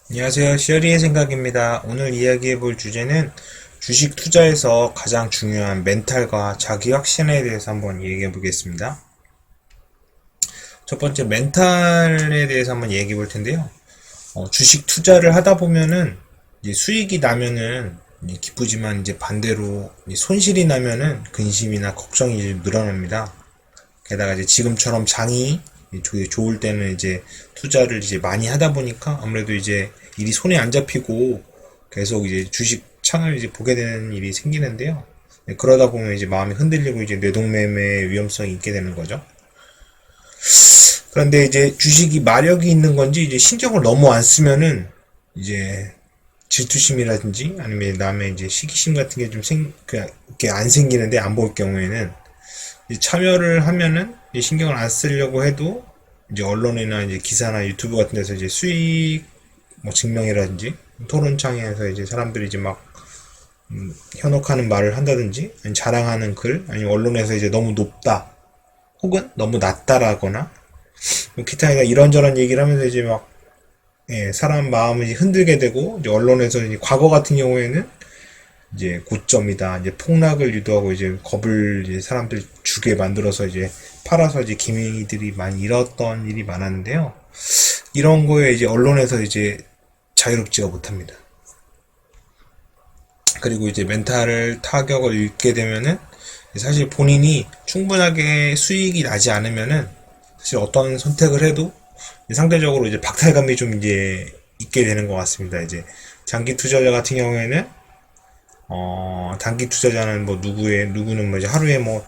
안녕하세요. 시어리의 생각입니다. 오늘 이야기해 볼 주제는 주식 투자에서 가장 중요한 멘탈과 자기 확신에 대해서 한번 얘기해 보겠습니다. 첫 번째 멘탈에 대해서 한번 얘기해 볼 텐데요. 주식 투자를 하다 보면은 이제 수익이 나면은 이제 기쁘지만 이제 반대로 이제 손실이 나면은 근심이나 걱정이 이제 늘어납니다. 게다가 이제 지금처럼 장이 좋을 때는 이제 투자를 이제 많이 하다 보니까 아무래도 이제 일이 손에 안 잡히고 계속 이제 주식 창을 이제 보게 되는 일이 생기는데요. 네, 그러다 보면 이제 마음이 흔들리고 이제 뇌동매매 위험성이 있게 되는 거죠. 그런데 이제 주식이 마력이 있는 건지 이제 신경을 너무 안 쓰면은 이제 질투심이라든지 아니면 남의 이제 시기심 같은 게 좀 이렇게 안 생기는데 안 볼 경우에는 참여를 하면은 신경을 안 쓰려고 해도 이제 언론이나 이제 기사나 유튜브 같은 데서 이제 수익 뭐 증명이라든지 토론창에서 이제 사람들이 이제 막 현혹하는 말을 한다든지 아니면 자랑하는 글 아니면 언론에서 이제 너무 높다 혹은 너무 낮다라거나 뭐 기타 이런저런 얘기를 하면서 이제 막 사람 마음을 흔들게 되고 이제 언론에서 이제 과거 같은 경우에는 이제 고점이다. 이제 폭락을 유도하고 이제 겁을 이제 사람들 주게 만들어서 이제 팔아서 이제 기민이들이 많이 잃었던 일이 많았는데요. 이런 거에 이제 언론에서 이제 자유롭지가 못합니다. 그리고 이제 멘탈을 타격을 입게 되면은 사실 본인이 충분하게 수익이 나지 않으면은 사실 어떤 선택을 해도 상대적으로 이제 박탈감이 좀 이제 있게 되는 것 같습니다. 이제 장기 투자자 같은 경우에는 단기 투자자는 뭐 누구는 뭐 이제 하루에 뭐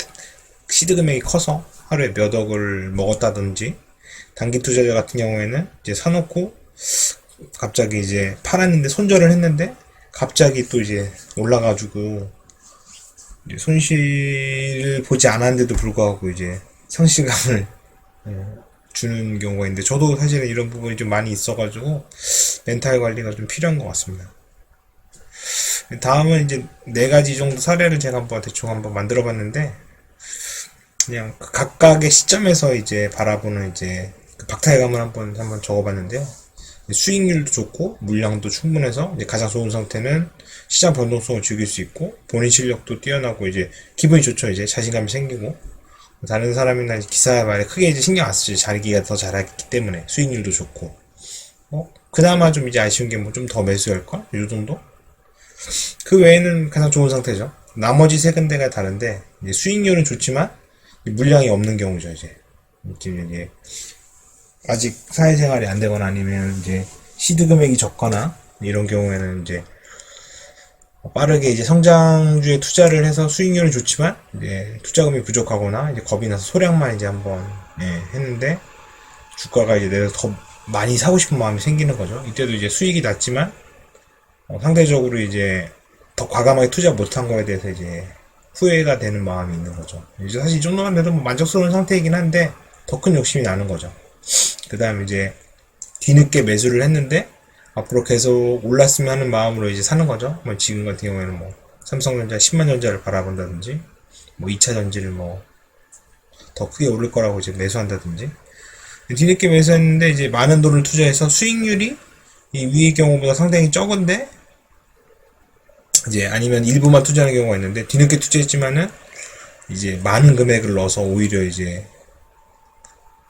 시드 금액이 커서 하루에 몇 억을 먹었다든지 단기 투자자 같은 경우에는 이제 사놓고 갑자기 이제 팔았는데 손절을 했는데 갑자기 또 이제 올라가지고 이제 손실을 보지 않았는데도 불구하고 이제 상실감을 주는 경우가 있는데 저도 사실은 이런 부분이 좀 많이 있어가지고 멘탈 관리가 좀 필요한 것 같습니다. 다음은 이제 네 가지 정도 사례를 제가 한번 대충 한번 만들어 봤는데 그냥 각각의 시점에서 이제 바라보는 이제 그 박탈감을 한번 적어봤는데요. 수익률도 좋고 물량도 충분해서 이제 가장 좋은 상태는 시장 변동성을 즐길 수 있고 본인 실력도 뛰어나고 이제 기분이 좋죠. 이제 자신감이 생기고 다른 사람이나 기사 말에 크게 이제 신경 안 쓰죠. 자기가 더 잘했기 때문에 수익률도 좋고 그나마 좀 이제 아쉬운 게 뭐 좀 더 매수할 걸? 이 정도? 그 외에는 가장 좋은 상태죠. 나머지 세 군데가 다른데 이제 수익률은 좋지만 물량이 없는 경우죠. 이제 아직 사회생활이 안 되거나 아니면 이제 시드 금액이 적거나 이런 경우에는 이제 빠르게 이제 성장주에 투자를 해서 수익률은 좋지만 이제 투자금이 부족하거나 이제 겁이 나서 소량만 이제 한번 했는데 주가가 이제 내려서 더 많이 사고 싶은 마음이 생기는 거죠. 이때도 이제 수익이 낮지만 상대적으로 이제 더 과감하게 투자 못한 거에 대해서 이제 후회가 되는 마음이 있는 거죠. 이제 사실 이 정도만 돼도 뭐 만족스러운 상태이긴 한데 더 큰 욕심이 나는 거죠. 그 다음 이제 뒤늦게 매수를 했는데 앞으로 계속 올랐으면 하는 마음으로 이제 사는 거죠. 뭐 지금 같은 경우에는 뭐 삼성전자 10만 전자를 바라본다든지 뭐 2차 전지를 뭐 더 크게 오를 거라고 이제 매수한다든지 뒤늦게 매수했는데 이제 많은 돈을 투자해서 수익률이 이 위의 경우보다 상당히 적은데 이제 아니면 일부만 투자하는 경우가 있는데 뒤늦게 투자했지만은 이제 많은 금액을 넣어서 오히려 이제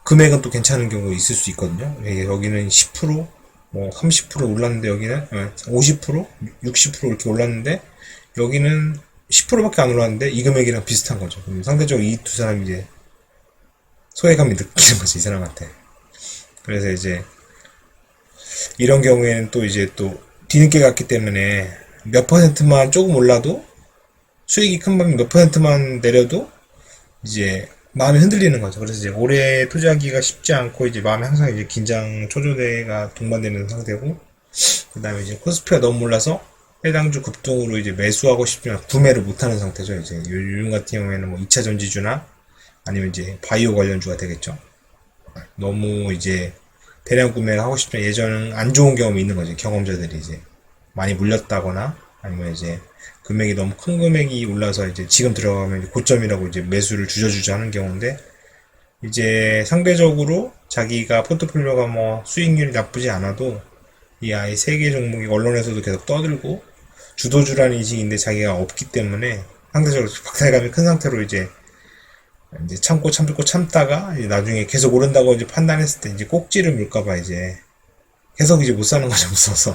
금액은 또 괜찮은 경우가 있을 수 있거든요. 여기는 10%뭐 30% 올랐는데 여기는 50% 60% 이렇게 올랐는데 여기는 10%밖에 안 올랐는데 이 금액이랑 비슷한 거죠. 상대적으로 이 두 사람이 이제 소외감이 느끼는 거지 이 사람한테. 그래서 이제 이런 경우에는 또 이제 또 뒤늦게 갔기 때문에 몇 퍼센트만 조금 올라도 수익이 큰 방면 몇 퍼센트만 내려도 이제 마음이 흔들리는 거죠. 그래서 이제 올해 투자하기가 쉽지 않고 이제 마음에 항상 이제 긴장 초조대가 동반되는 상태고 그 다음에 이제 코스피가 너무 올라서 해당 주 급등으로 이제 매수하고 싶지만 구매를 못하는 상태죠. 이제 요즘 같은 경우에는 뭐 2차 전지주나 아니면 이제 바이오 관련주가 되겠죠. 너무 이제 대량 구매를 하고 싶지만 예전은 안 좋은 경험이 있는 거죠. 경험자들이 이제 많이 물렸다거나 아니면 이제 금액이 너무 큰 금액이 올라서 이제 지금 들어가면 이제 고점이라고 이제 매수를 주저주저 하는 경우인데 이제 상대적으로 자기가 포트폴리오가 뭐 수익률이 나쁘지 않아도 이 아예 세 개 종목이 언론에서도 계속 떠들고 주도주라는 인식인데 자기가 없기 때문에 상대적으로 박탈감이 큰 상태로 이제 참고 참다가 이제 나중에 계속 오른다고 이제 판단했을 때 이제 꼭지를 물까봐 이제 계속 이제 못 사는 거죠, 무서워서.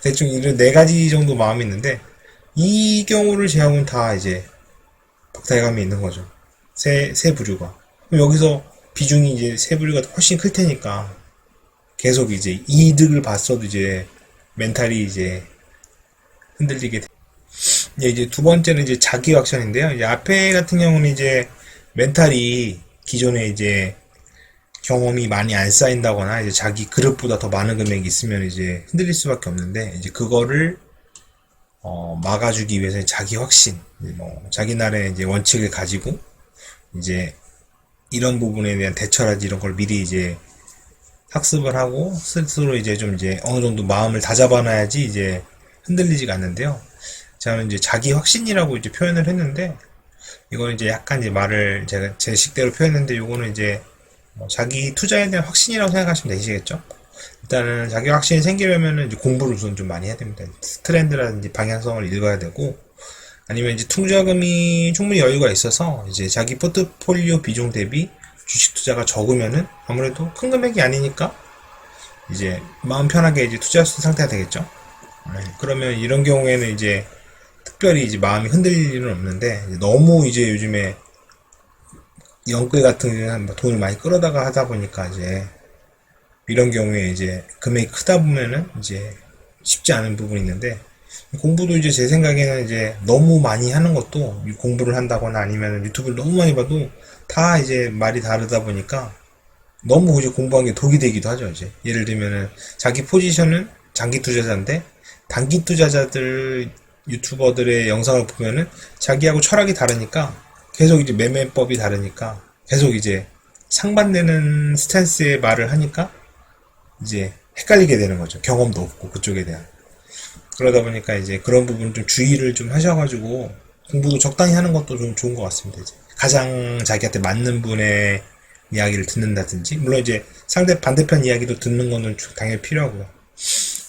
대충 이런 네 가지 정도 마음이 있는데 이 경우를 제하고는 다 이제 박탈감이 있는 거죠. 세 부류가. 그럼 여기서 비중이 이제 세 부류가 훨씬 클 테니까 계속 이제 이득을 봤어도 이제 멘탈이 이제 흔들리게 돼. 이제 두 번째는 이제 자기 확신인데요. 이제 앞에 같은 경우는 이제 멘탈이 기존에 이제 경험이 많이 안 쌓인다거나 이제 자기 그릇보다 더 많은 금액이 있으면 이제 흔들릴 수밖에 없는데 이제 그거를 막아주기 위해서 자기 확신, 뭐 자기 나름의 이제 원칙을 가지고 이제 이런 부분에 대한 대처라든지 이런 걸 미리 이제 학습을 하고 스스로 이제 좀 이제 어느 정도 마음을 다잡아놔야지 이제 흔들리지가 않는데요. 저는 이제 자기 확신이라고 이제 표현을 했는데 이거는 이제 약간 이제 말을 제가 제 식대로 표현했는데 이거는 이제 자기 투자에 대한 확신이라고 생각하시면 되시겠죠? 일단은 자기 확신이 생기려면은 이제 공부를 우선 좀 많이 해야 됩니다. 트렌드라든지 방향성을 읽어야 되고 아니면 이제 투자금이 충분히 여유가 있어서 이제 자기 포트폴리오 비중 대비 주식 투자가 적으면은 아무래도 큰 금액이 아니니까 이제 마음 편하게 이제 투자할 수 있는 상태가 되겠죠. 그러면 이런 경우에는 이제 특별히 이제 마음이 흔들릴 일은 없는데 너무 이제 요즘에 영끌 같은 돈을 많이 끌어다가 하다 보니까 이제 이런 경우에 이제 금액이 크다 보면은 이제 쉽지 않은 부분이 있는데 공부도 이제 제 생각에는 이제 너무 많이 하는 것도 공부를 한다거나 아니면 유튜브를 너무 많이 봐도 다 이제 말이 다르다 보니까 너무 이제 공부한 게 독이 되기도 하죠. 이제 예를 들면은 자기 포지션은 장기 투자자인데 단기 투자자들 유튜버들의 영상을 보면은 자기하고 철학이 다르니까 계속 이제 매매법이 다르니까 계속 이제 상반되는 스탠스의 말을 하니까 이제 헷갈리게 되는 거죠. 경험도 없고 그쪽에 대한. 그러다 보니까 이제 그런 부분 좀 주의를 좀 하셔가지고 공부도 적당히 하는 것도 좀 좋은 것 같습니다. 이제 가장 자기한테 맞는 분의 이야기를 듣는다든지 물론 이제 상대 반대편 이야기도 듣는 거는 당연히 필요하고요.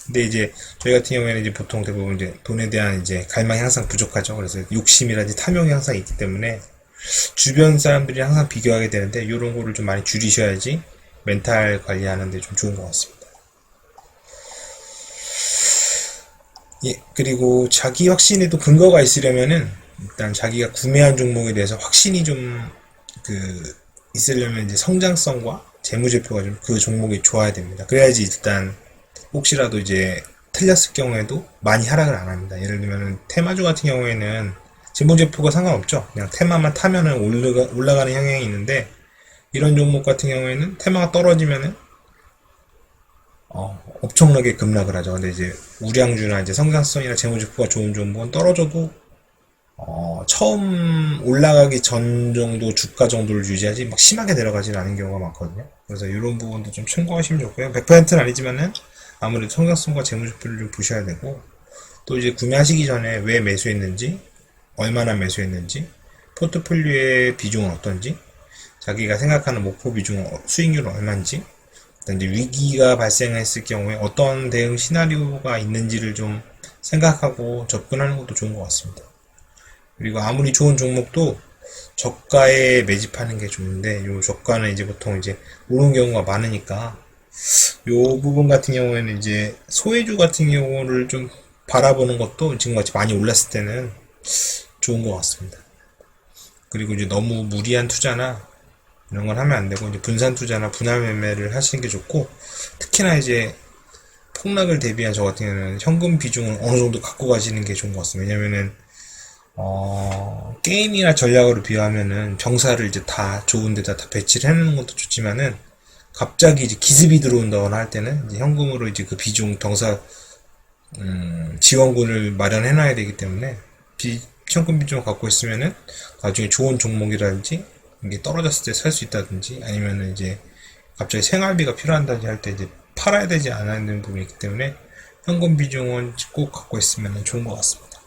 근데 이제 저희 같은 경우에는 이제 보통 대부분 이제 돈에 대한 이제 갈망이 항상 부족하죠. 그래서 욕심이라든지 탐욕이 항상 있기 때문에 주변 사람들이 항상 비교하게 되는데 이런 거를 좀 많이 줄이셔야지 멘탈 관리하는 데 좀 좋은 것 같습니다. 예, 그리고 자기 확신에도 근거가 있으려면은 일단 자기가 구매한 종목에 대해서 확신이 좀 있으려면 이제 성장성과 재무제표가 좀 그 종목이 좋아야 됩니다. 그래야지 일단 혹시라도 이제 틀렸을 경우에도 많이 하락을 안 합니다. 예를 들면 테마주 같은 경우에는 재무제표가 상관없죠. 그냥 테마만 타면은 올라가는 경향이 있는데 이런 종목 같은 경우에는 테마가 떨어지면은 엄청나게 급락을 하죠. 근데 이제 우량주나 이제 성장성이나 재무제표가 좋은 종목은 떨어져도 처음 올라가기 전 정도 주가 정도를 유지하지 막 심하게 내려가지는 않은 경우가 많거든요. 그래서 이런 부분도 좀 참고하시면 좋고요. 100%는 아니지만은 아무래도 성장성과 재무제표를 좀 보셔야 되고 또 이제 구매하시기 전에 왜 매수했는지 얼마나 매수했는지 포트폴리오의 비중은 어떤지 자기가 생각하는 목표 비중 수익률은 얼마인지 이제 위기가 발생했을 경우에 어떤 대응 시나리오가 있는지를 좀 생각하고 접근하는 것도 좋은 것 같습니다. 그리고 아무리 좋은 종목도 저가에 매집하는 게 좋은데 요 저가는 이제 보통 이제 오른 경우가 많으니까 요 부분 같은 경우에는 이제 소외주 같은 경우를 좀 바라보는 것도 지금같이 많이 올랐을 때는 좋은 것 같습니다. 그리고 이제 너무 무리한 투자나 이런 걸 하면 안 되고 이제 분산 투자나 분할 매매를 하시는 게 좋고 특히나 이제 폭락을 대비한 저 같은 경우는 현금 비중을 어느 정도 갖고 가시는 게 좋은 것 같습니다. 왜냐면은 게임이나 전략으로 비하면은 병사를 이제 다 좋은 데다 다 배치를 해놓는 것도 좋지만은 갑자기 이제 기습이 들어온다거나 할 때는 이제 현금으로 이제 그 비중 병사 지원군을 마련해 놔야 되기 때문에 현금 비중을 갖고 있으면은 나중에 좋은 종목이라든지 이게 떨어졌을 때 살 수 있다든지 아니면은 이제 갑자기 생활비가 필요한다든지 할 때 이제 팔아야 되지 않아야 되는 부분이 있기 때문에 현금 비중은 꼭 갖고 있으면 좋은 것 같습니다.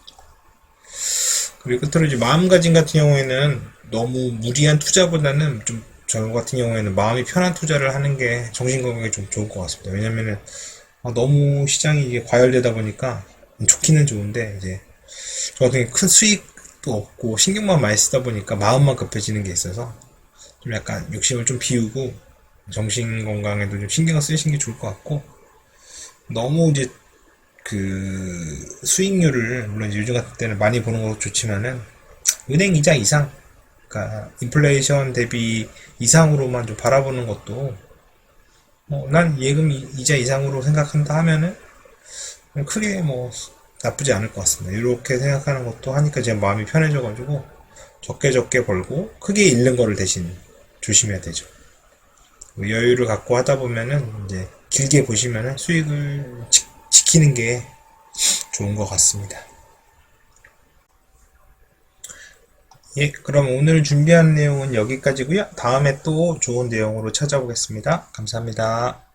그리고 끝으로 이제 마음가짐 같은 경우에는 너무 무리한 투자보다는 좀 저 같은 경우에는 마음이 편한 투자를 하는 게 정신건강에 좀 좋을 것 같습니다. 왜냐면은 너무 시장이 이게 과열되다 보니까 좋기는 좋은데 이제 저 같은 경우 큰 수익도 없고 신경만 많이 쓰다 보니까 마음만 급해지는 게 있어서 좀 약간 욕심을 좀 비우고 정신 건강에도 좀 신경을 쓰시는 게 좋을 것 같고 너무 이제 그 수익률을 물론 이제 요즘 같은 때는 많이 보는 것도 좋지만은 은행 이자 이상 그러니까 인플레이션 대비 이상으로만 좀 바라보는 것도 난 예금 이자 이상으로 생각한다 하면은 크게 뭐 나쁘지 않을 것 같습니다. 이렇게 생각하는 것도 하니까 제 마음이 편해져가지고 적게 적게 벌고 크게 잃는 거를 대신 조심해야 되죠. 여유를 갖고 하다 보면은 이제 길게 보시면은 수익을 지키는 게 좋은 것 같습니다. 예, 그럼 오늘 준비한 내용은 여기까지고요. 다음에 또 좋은 내용으로 찾아오겠습니다. 감사합니다.